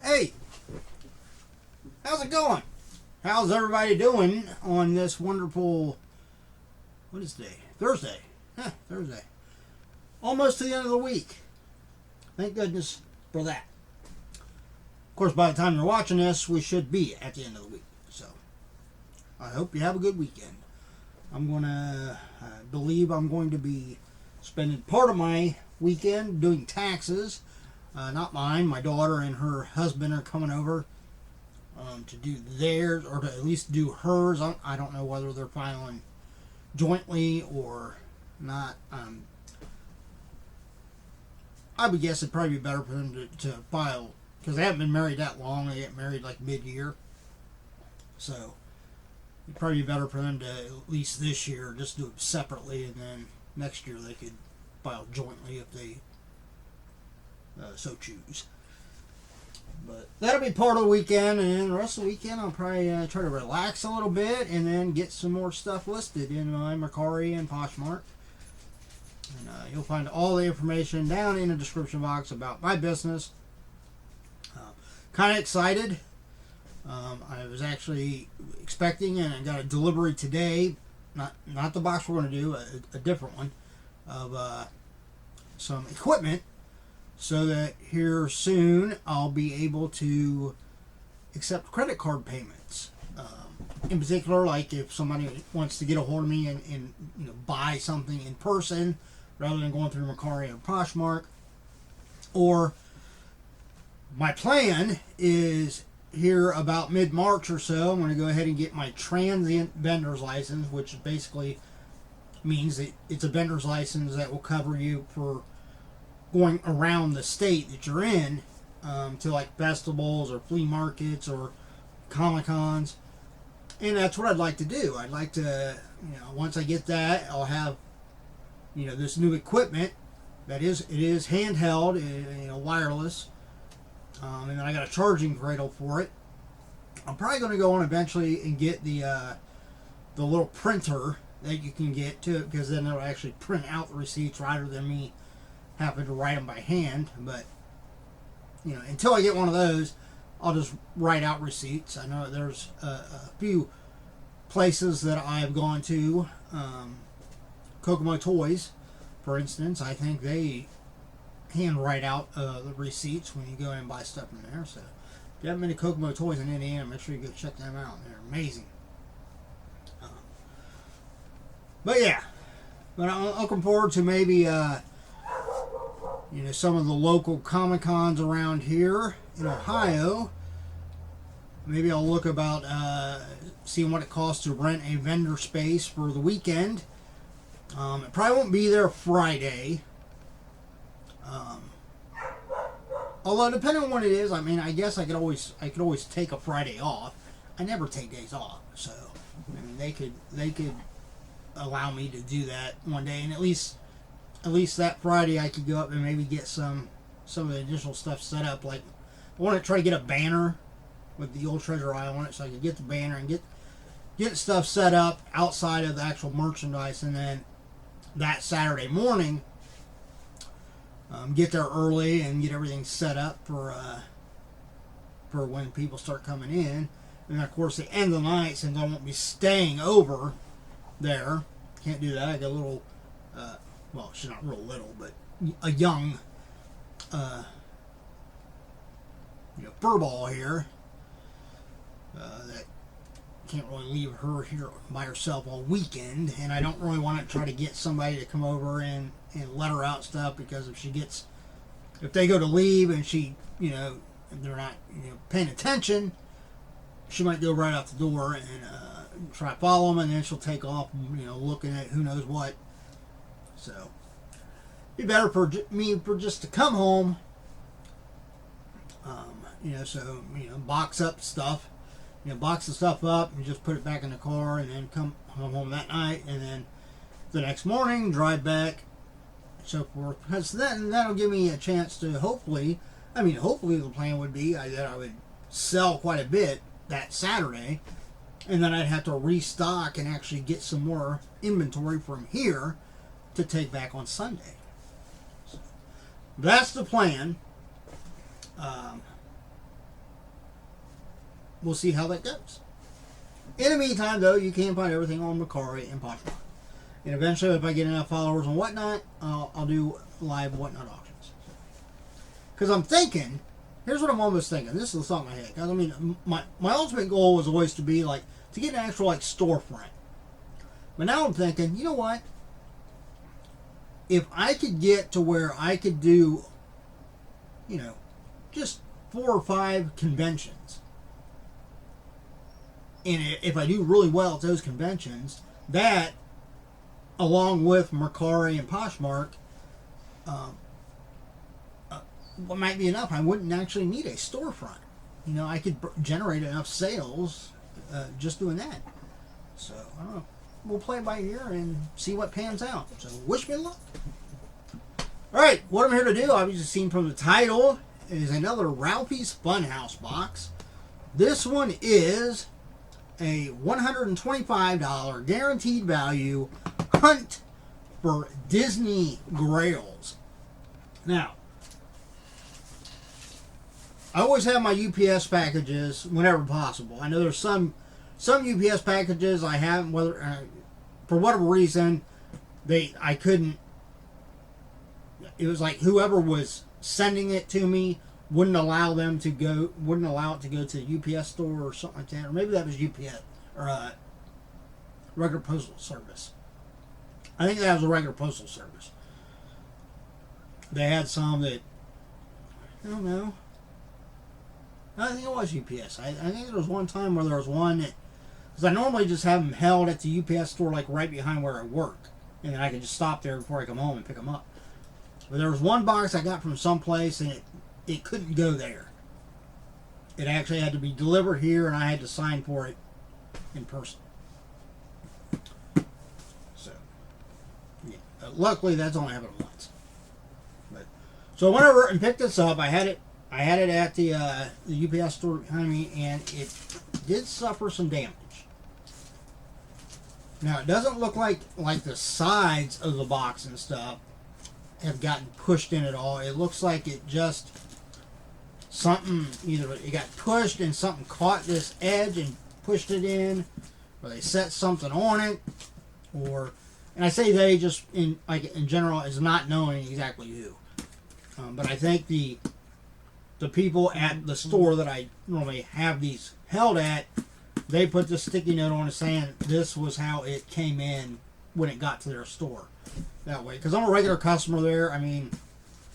Hey, how's it going? How's everybody doing on this wonderful, what is today? Thursday. Thursday. Almost to the end of the week. Thank goodness for that. Of course, by the time you're watching this, we should be at the end of the week. So, I hope you have a good weekend. I believe I'm going to be spending part of my weekend doing taxes. Not mine. My daughter and her husband are coming over to do theirs, or to at least do hers. I don't know whether they're filing jointly or not. I would guess it'd probably be better for them to file, because they haven't been married that long. They get married like mid-year. So it'd probably be better for them to, at least this year, just do it separately, and then next year they could file jointly if they so choose. But that'll be part of the weekend, and then the rest of the weekend I'll probably try to relax a little bit and then get some more stuff listed in my Mercari and Poshmark. And you'll find all the information down in the description box about my business. Kind of excited. I was actually expecting, and I got a delivery today, not the box we're going to do, a different one, of some equipment, so that here soon I'll be able to accept credit card payments. In particular, like if somebody wants to get a hold of me and buy something in person rather than going through Mercari or Poshmark. Or my plan is, here about mid-March or so, I'm going to go ahead and get my transient vendor's license, which basically means that it's a vendor's license that will cover you for going around the state that you're in, to like festivals or flea markets or Comic-Cons. And that's what I'd like to do. I'd like to, once I get that, I'll have, this new equipment that is handheld, wireless. And then I got a charging cradle for it. I'm probably going to go on eventually and get the little printer that you can get to it, because then it'll actually print out the receipts rather than me having to write them by hand. But until I get one of those, I'll just write out receipts. I know there's a few places that I've gone to, Kokomo Toys, for instance. I think they hand write out the receipts when you go in and buy stuff from there. So if you haven't been to Kokomo Toys in Indiana, make sure you go check them out. They're amazing. But yeah, I'm looking forward to maybe some of the local Comic-Cons around here in Ohio. Maybe I'll look about seeing what it costs to rent a vendor space for the weekend. It probably won't be there Friday. Although depending on what it is, I guess I could always take a Friday off. I never take days off, so they could allow me to do that one day, and at least that Friday I could go up and maybe get some of the additional stuff set up. Like, I want to try to get a banner with the old Treasure Isle on it, so I could get the banner and get stuff set up outside of the actual merchandise, and then that Saturday morning, get there early and get everything set up for when people start coming in. And of course, the end of the night, since I won't be staying over there, can't do that. I got a little, well, she's not real little, but a young, furball here, that can't really leave her here by herself all weekend, and I don't really want to try to get somebody to come over and let her out stuff, because if they go to leave and she, and they're not, paying attention, she might go right out the door and try to follow them, and then she'll take off, looking at who knows what. So it'd be better for me just to come home, box up stuff, box the stuff up and just put it back in the car, and then come home that night, and then the next morning drive back, so forth. Because then that'll give me a chance to hopefully the plan would be that I would sell quite a bit that Saturday, and then I'd have to restock and actually get some more inventory from here to take back on Sunday. So that's the plan. we'll see how that goes. In the meantime, though, you can find everything on Mercari and Poshmark. And eventually, if I get enough followers and whatnot, I'll do live whatnot auctions. Because I'm thinking, here's what I'm almost thinking. This is the thought in my head. Because I mean, my ultimate goal was always to be like to get an actual like storefront. But now I'm thinking, you know what? If I could get to where I could do, you know, just 4 or 5 conventions, and if I do really well at those conventions, that, along with Mercari and Poshmark, what might be enough. I wouldn't actually need a storefront. You know, I could generate enough sales just doing that. So, I don't know. We'll play it by ear and see what pans out. So, wish me luck. Alright, what I'm here to do, obviously seen from the title, is another Ralphie's Funhouse box. This one is a $125 guaranteed value hunt for Disney Grails. Now, I always have my UPS packages whenever possible. I know there's some UPS packages I haven't, whether for whatever reason I couldn't. It was like whoever was sending it to me wouldn't allow it to go to the UPS store or something like that, or maybe that was UPS or regular postal service. I think that was a regular postal service. They had some that I don't know. I think it was UPS. I think there was one time where there was one that, because I normally just have them held at the UPS store like right behind where I work, and then I can just stop there before I come home and pick them up. But there was one box I got from someplace and it couldn't go there. It actually had to be delivered here, and I had to sign for it in person. So, yeah. Luckily, that's only happened once. But so I went over and picked this up. I had it at the UPS store behind me, and it did suffer some damage. Now, it doesn't look like the sides of the box and stuff have gotten pushed in at all. It looks like it just something, either it got pushed and something caught this edge and pushed it in, or they set something on it, or, and I say they just in general is not knowing exactly who. But I think the people at the store that I normally have these held at, they put the sticky note on it saying this was how it came in when it got to their store. That way, because I'm a regular customer there. I mean,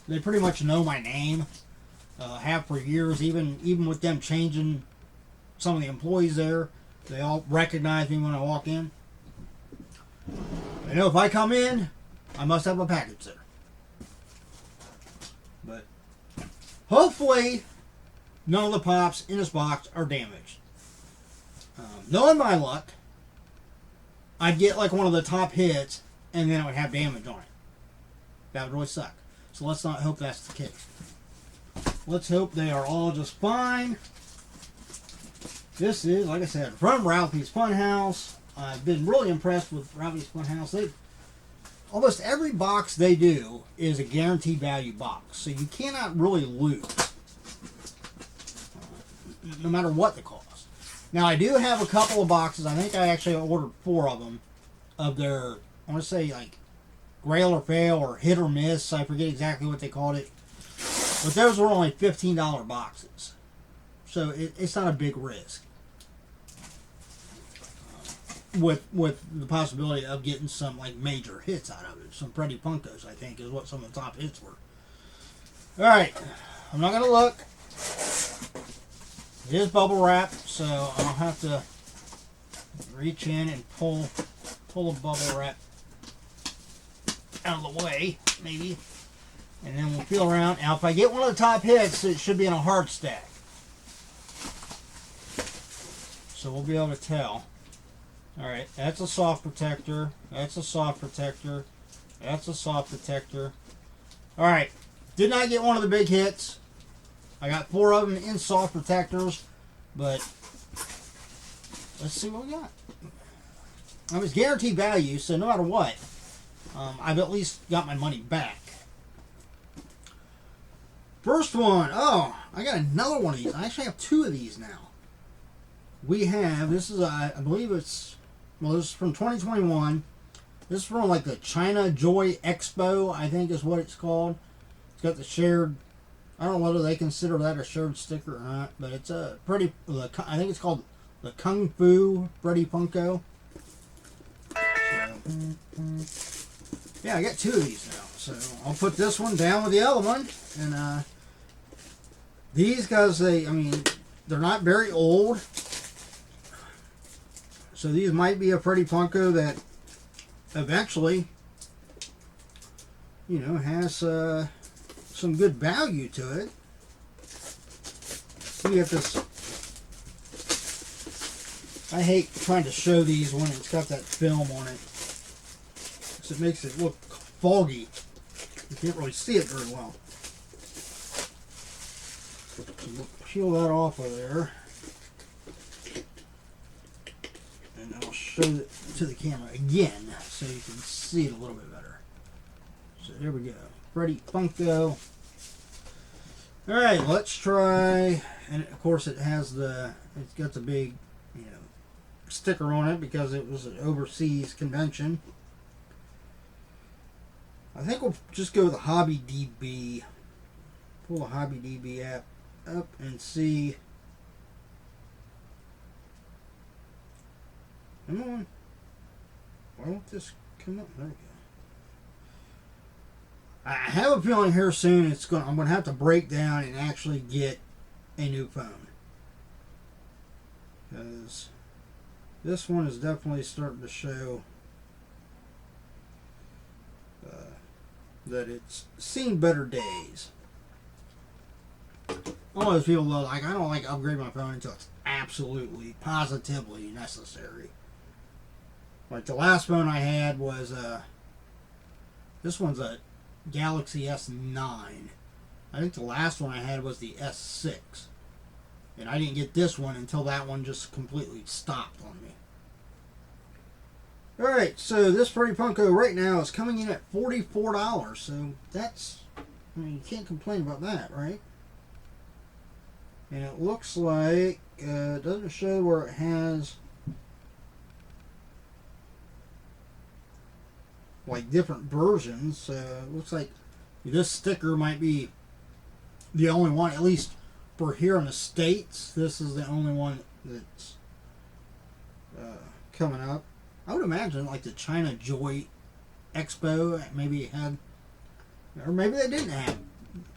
they pretty much know my name. Have for years, even with them changing some of the employees there, they all recognize me when I walk in. They know if I come in, I must have a package there. But hopefully, none of the pops in this box are damaged. Knowing my luck, I'd get like one of the top hits, and then it would have damage on it. That would really suck. So let's not hope that's the case. Let's hope they are all just fine. This is, like I said, from Ralphie's Funhouse. I've been really impressed with Ralphie's Funhouse. Almost every box they do is a guaranteed value box, so you cannot really lose, no matter what the cost. Now, I do have a couple of boxes. I think I actually ordered 4 of them of their, I want to say like Grail or Fail or Hit or Miss. I forget exactly what they called it. But those were only $15 boxes. So it's not a big risk. With the possibility of getting some like major hits out of it. Some Freddy Funkos, I think, is what some of the top hits were. Alright. I'm not going to look. It is bubble wrap, so I'll have to reach in and pull the bubble wrap out of the way, maybe. And then we'll feel around. Now, if I get one of the top hits, it should be in a hard stack. So we'll be able to tell. Alright, that's a soft protector. That's a soft protector. That's a soft protector. Alright, did not get one of the big hits. I got 4 of them in soft protectors, but let's see what we got. It's guaranteed value, so no matter what, I've at least got my money back. First one, oh, I got another one of these. I actually have 2 of these now. we have, this is, I believe it's, well, this is from 2021. This is from like the China Joy Expo, I think is what it's called. It's got the shared, I don't know whether they consider that a shared sticker or not, but it's a pretty, I think it's called the Kung Fu Freddy Funko. So, yeah, I got two of these now. So I'll put this one down with the other one. And these guys, they're not very old. So these might be a Freddy Funko that eventually, has some good value to it. We have this. I hate trying to show these when it's got that film on it, because it makes it look foggy. You can't really see it very well. So we'll peel that off of there. And I'll show it to the camera again so you can see it a little bit better. So there we go. Freddy Funko. Alright, let's try. And of course it's got the big, sticker on it because it was an overseas convention. I think we'll just go with the Hobby DB. Pull the Hobby DB app up and see. Come on. Why won't this come up? There we go. I have a feeling here soon I'm gonna have to break down and actually get a new phone. Because this one is definitely starting to show that it's seen better days. All those people though, I don't like upgrade my phone until it's absolutely, positively necessary. Like the last phone I had was this one's a Galaxy S9. I think the last one I had was the S6. And I didn't get this one until that one just completely stopped on me. Alright, so this Freddy Funko right now is coming in at $44. So that's, you can't complain about that, right? And it looks like, it doesn't show where it has like different versions. So it looks like this sticker might be the only one, at least for here in the States. This is the only one that's coming up. I would imagine like the China Joy Expo maybe had, or maybe they didn't have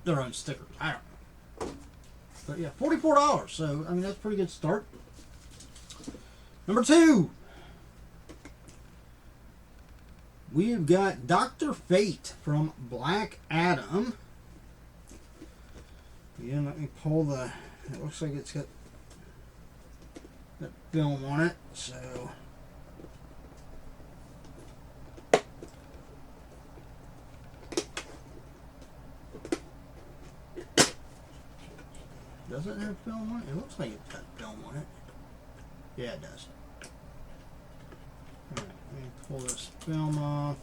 their own stickers. I don't know. But yeah, $44. So that's a pretty good start. Number 2. We've got Dr. Fate from Black Adam. Yeah, let me pull it looks like it's got that film on it, so. Does it have film on it? It looks like it's got film on it. Yeah, it does. Alright, let me pull this film off.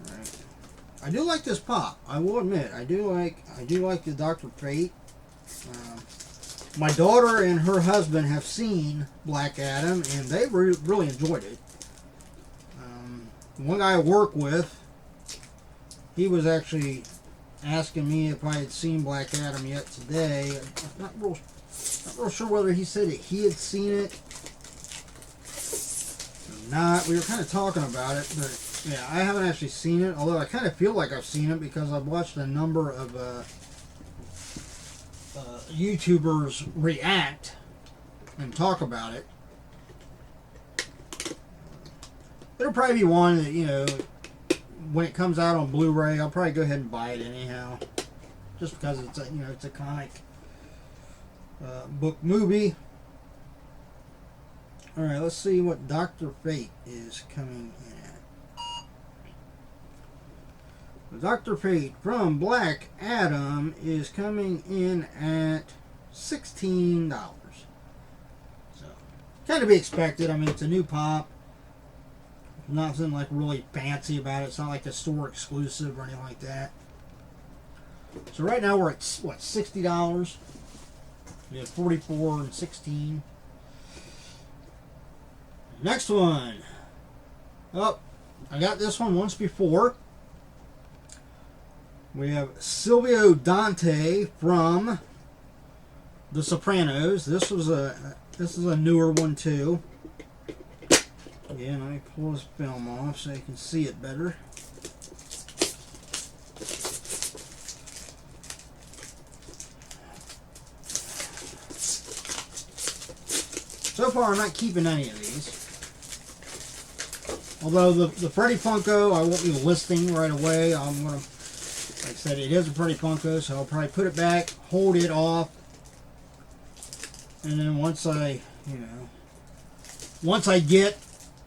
Alright. I do like this pop. I will admit, I do like the Dr. Fate. My daughter and her husband have seen Black Adam, and they really enjoyed it. One guy I work with, he was actually asking me if I had seen Black Adam yet today. I'm not real sure whether he said that he had seen it or not. We were kind of talking about it, but yeah, I haven't actually seen it. Although I kind of feel like I've seen it because I've watched a number of YouTubers react and talk about it. There'll probably be one that, when it comes out on Blu-ray, I'll probably go ahead and buy it anyhow, just because it's a comic book movie. All right, let's see what Dr. Fate is coming in at. Dr. Fate from Black Adam is coming in at $16. So, kind of be expected. It's a new pop. Nothing like really fancy about it. It's not like a store exclusive or anything like that. So right now we're at what, $60. We have 44 and 16. Next one. Oh, I got this one once before. We have Silvio Dante from The Sopranos. This is a newer one too. Again, let me pull this film off so you can see it better. So far, I'm not keeping any of these. Although the Freddy Funko, I won't be listing right away. I'm gonna, like I said, it is a Freddy Funko, so I'll probably put it back, hold it off, and then once I get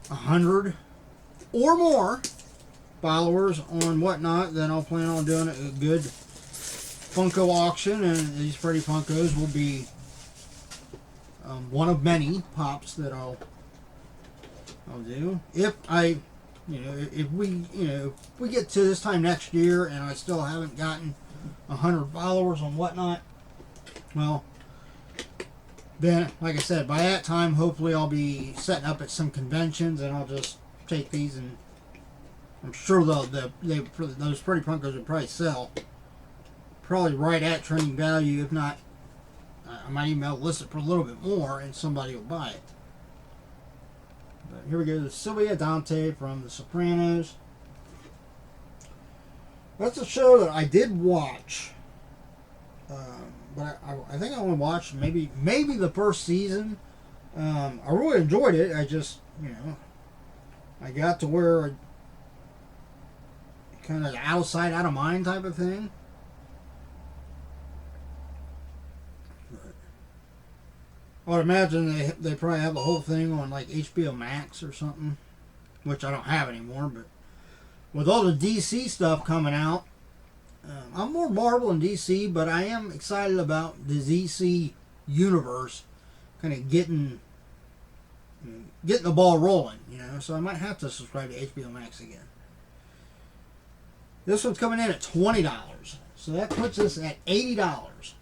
100 or more followers on whatnot, then I'll plan on doing a good Funko auction, and these Freddy Funkos will be one of many pops that I'll do. If we get to this time next year and I still haven't gotten 100 followers on whatnot, well, then, like I said, by that time, hopefully I'll be setting up at some conventions and I'll just take these, and I'm sure those Freddy Funkos will probably sell probably right at trading value. If not, I might even be able to list it for a little bit more and somebody will buy it. But here we go, the Silvio Dante from The Sopranos. That's a show that I did watch, but I think I only watched maybe the first season. I really enjoyed it. I just, I got to where kind of out of sight, out of mind type of thing. I would imagine they probably have the whole thing on like HBO Max or something, which I don't have anymore. But with all the DC stuff coming out, I'm more Marvel and DC, but I am excited about the DC universe kind of getting the ball rolling, So I might have to subscribe to HBO Max again. This one's coming in at $20, so that puts us at $80.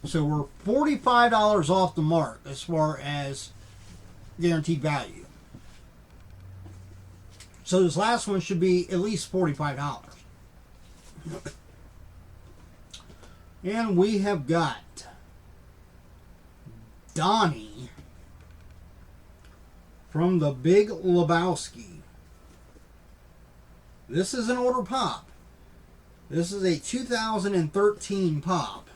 So we're $45 off the mark as far as guaranteed value. So this last one should be at least $45. And we have got Donnie from The Big Lebowski. This is an older pop. This is a 2013 pop.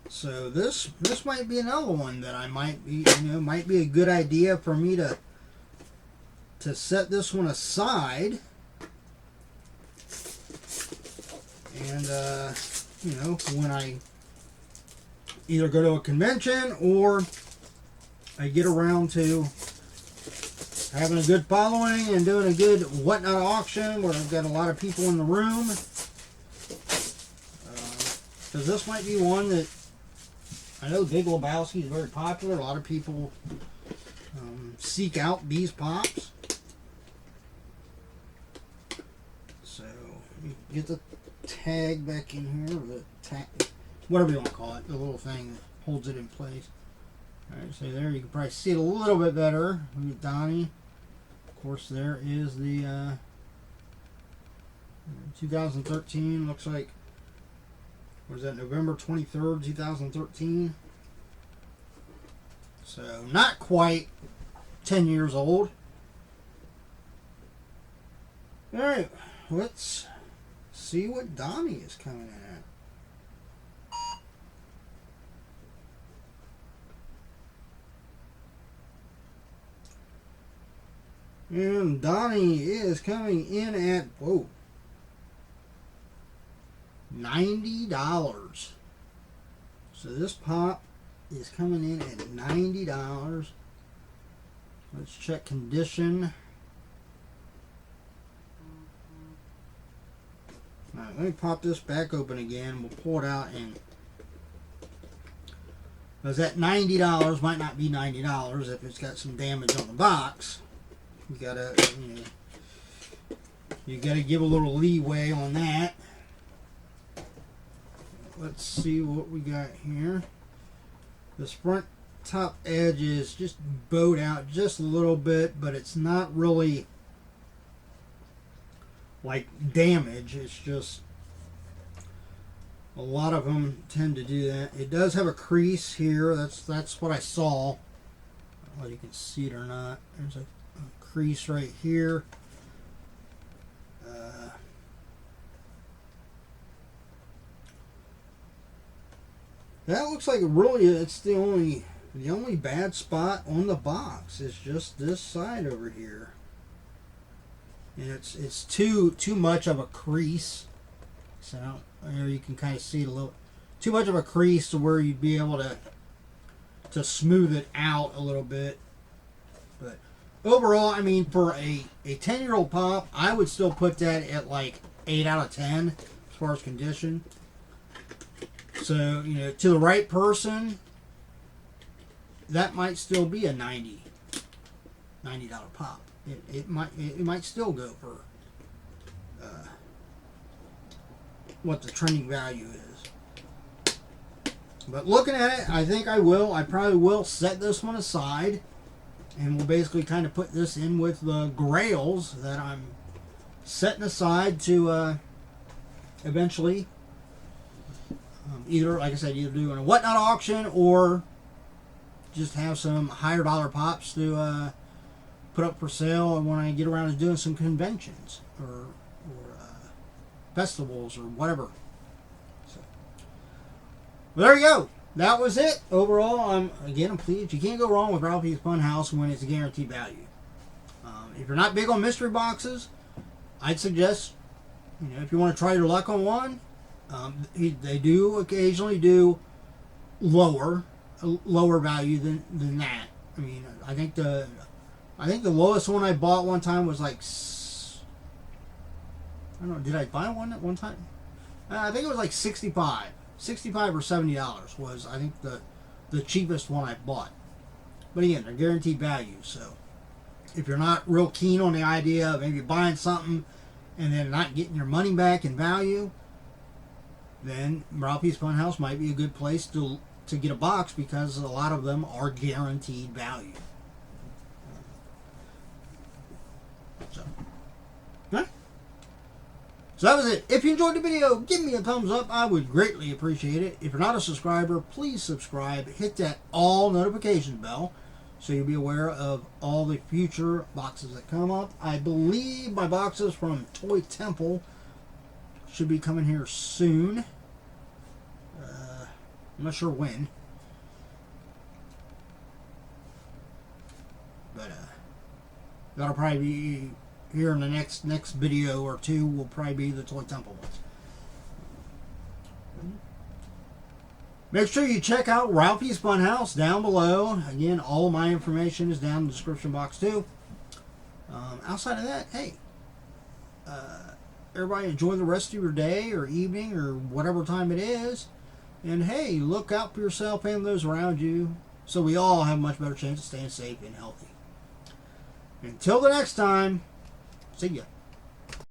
So this might be another one that I might be a good idea for me to set this one aside, and when I either go to a convention or I get around to having a good following and doing a good whatnot auction where I've got a lot of people in the room, because this might be one that I know Big Lebowski is very popular. A lot of people seek out these pops. So, you get the tag back in here, or the tag, whatever you want to call it, the little thing that holds it in place. Alright, so there you can probably see it a little bit better. Look at Donnie. Of course, there is the 2013, looks like. Was that November 23rd, 2013? So, not quite 10 years old. Alright, let's see what Donnie is coming in at. And Donnie is coming in at, whoa, $90. So this pop is coming in at $90. Let's check condition. Alright, let me pop this back open again. We'll pull it out, and because that $90 might not be $90 if it's got some damage on the box. You gotta, You got to give a little leeway on that. Let's see what we got here. This front top edge is just bowed out just a little bit, but it's not really like damage. It's just a lot of them tend to do that. It does have a crease here. That's what I saw. I don't know if you can see it or not. There's a crease right here. That looks like really it's the only bad spot on the box is just this side over here. And it's too much of a crease. So there you can kind of see it a little too much of a crease to where you'd be able to smooth it out a little bit. But overall, I mean, for a 10-year-old pop, I would still put that at like 8 out of 10 as far as condition. So, you know, to the right person, that might still be a $90 pop. It might still go for what the trending value is. But looking at it, I think I probably will set this one aside, and we'll basically kind of put this in with the Grails that I'm setting aside to eventually either, like I said, either do a whatnot auction or just have some higher dollar pops to put up for sale when I get around to doing some conventions or festivals or whatever. So, well, there you go. That was it. Overall, I'm pleased. You can't go wrong with Ralphie's Funhouse when it's a guaranteed value. If you're not big on mystery boxes, I'd suggest, you know, if you want to try your luck on one, they do occasionally do lower value than that. I mean, I think the lowest one I bought one time was like, I don't know, did I buy one at one time? I think it was like $65 or $70 was, I think, the cheapest one I bought. But again, they're guaranteed value, so if you're not real keen on the idea of maybe buying something and then not getting your money back in value, then Ralphie's Funhouse might be a good place to get a box because a lot of them are guaranteed value. So, huh? So that was it. If you enjoyed the video, give me a thumbs up. I would greatly appreciate it. If you're not a subscriber, please subscribe. Hit that all notification bell so you'll be aware of all the future boxes that come up. I believe my boxes from Toy Temple should be coming here soon. I'm not sure when. But that'll probably be here in the next video or two will probably be the Toy Temple ones. Make sure you check out Ralphie's Funhouse down below. Again, all of my information is down in the description box too. Outside of that, hey, everybody enjoy the rest of your day or evening or whatever time it is. And hey, look out for yourself and those around you so we all have a much better chance of staying safe and healthy. Until the next time, see ya.